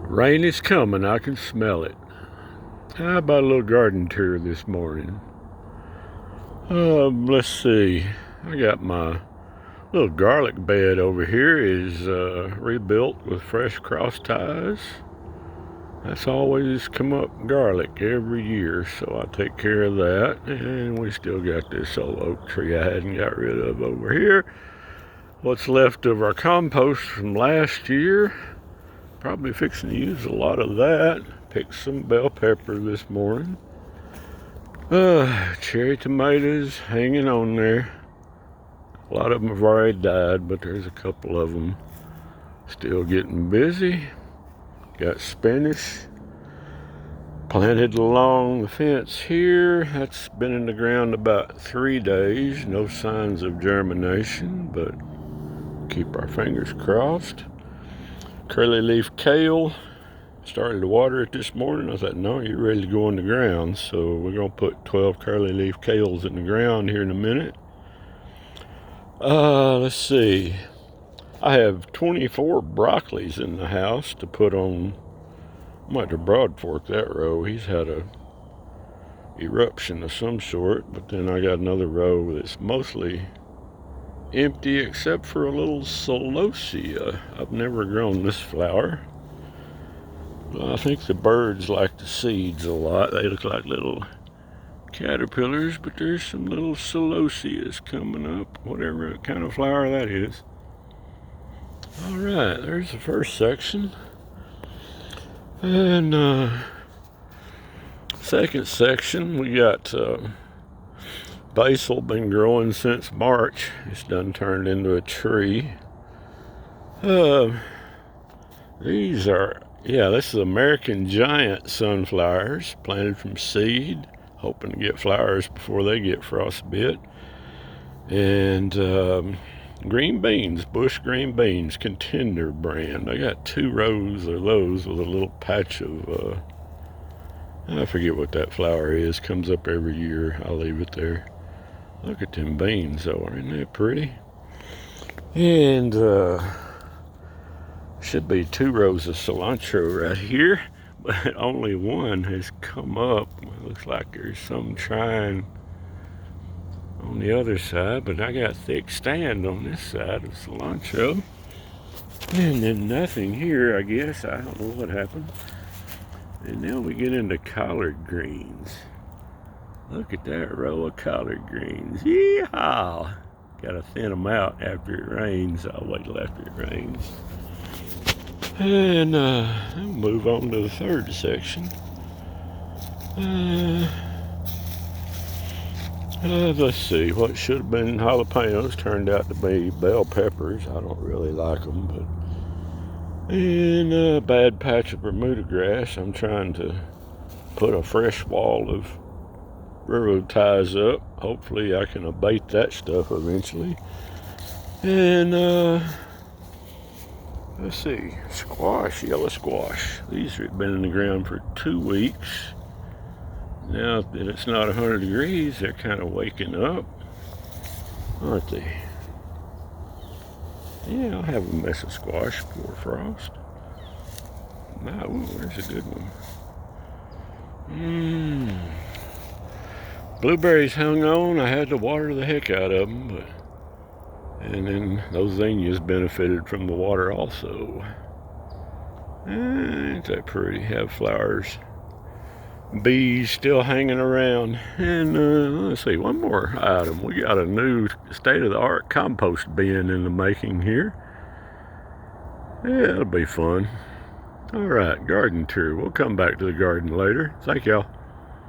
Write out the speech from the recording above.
Rain is coming, I can smell it. How about a little garden tour this morning? Let's see. I got my little garlic bed over here is rebuilt with fresh cross ties. That's always come up garlic every year, so I take care of that. And we still got this old oak tree I hadn't got rid of over here. What's left of our compost from last year. Probably fixing to use a lot of that. Picked some bell pepper this morning. Cherry tomatoes hanging on there. A lot of them have already died, but there's a couple of them still getting busy. Got spinach planted along the fence here. That's been in the ground about 3 days. No signs of germination, but keep our fingers crossed. Curly leaf kale. Started to water it this morning. I thought, no, you're ready to go in the ground. So we're going to put 12 curly leaf kales in the ground here in a minute. Let's see. I have 24 broccolis in the house to put on. I might have broad fork that row. He's had a eruption of some sort, but then I got another row that's mostly empty except for a little celosia. I've never grown this flower. I think the birds like the seeds a lot. They look like little caterpillars, but there's some little celosias coming up, whatever kind of flower that is. All right, there's the first section. And second section, we got basil, been growing since March. It's done turned into a tree. These are, this is American Giant sunflowers, planted from seed, hoping to get flowers before they get frostbit. And green beans, Bush green beans, Contender brand. I got 2 rows of those with a little patch of, I forget what that flower is, comes up every year. I'll leave it there. Look at them beans though, aren't they pretty? And should be 2 rows of cilantro right here, but only one has come up. It looks like there's some trying on the other side, but I got thick stand on this side of cilantro. And then nothing here, I guess. I don't know what happened. And now we get into collard greens. Look at that row of collard greens. Yeehaw! Gotta thin them out after it rains. I'll wait till after it rains. And I'll move on to the third section. Let's see, what should have been jalapenos turned out to be bell peppers. I don't really like them, but. And a bad patch of Bermuda grass. I'm trying to put a fresh wall of railroad ties up. Hopefully I can abate that stuff eventually. And let's see, squash, yellow squash. These have been in the ground for 2 weeks. Now that it's not 100 degrees, they're kind of waking up, aren't they? Yeah, I'll have a mess of squash before frost. Ooh, there's a good one. Blueberries hung on. I had to water the heck out of them, and then those zinnias benefited from the water also. Ain't that pretty? Have flowers. Bees still hanging around. And let's see, one more item. We got a new state-of-the-art compost bin in the making here. Yeah, it'll be fun. All right, garden tour. We'll come back to the garden later. Thank y'all.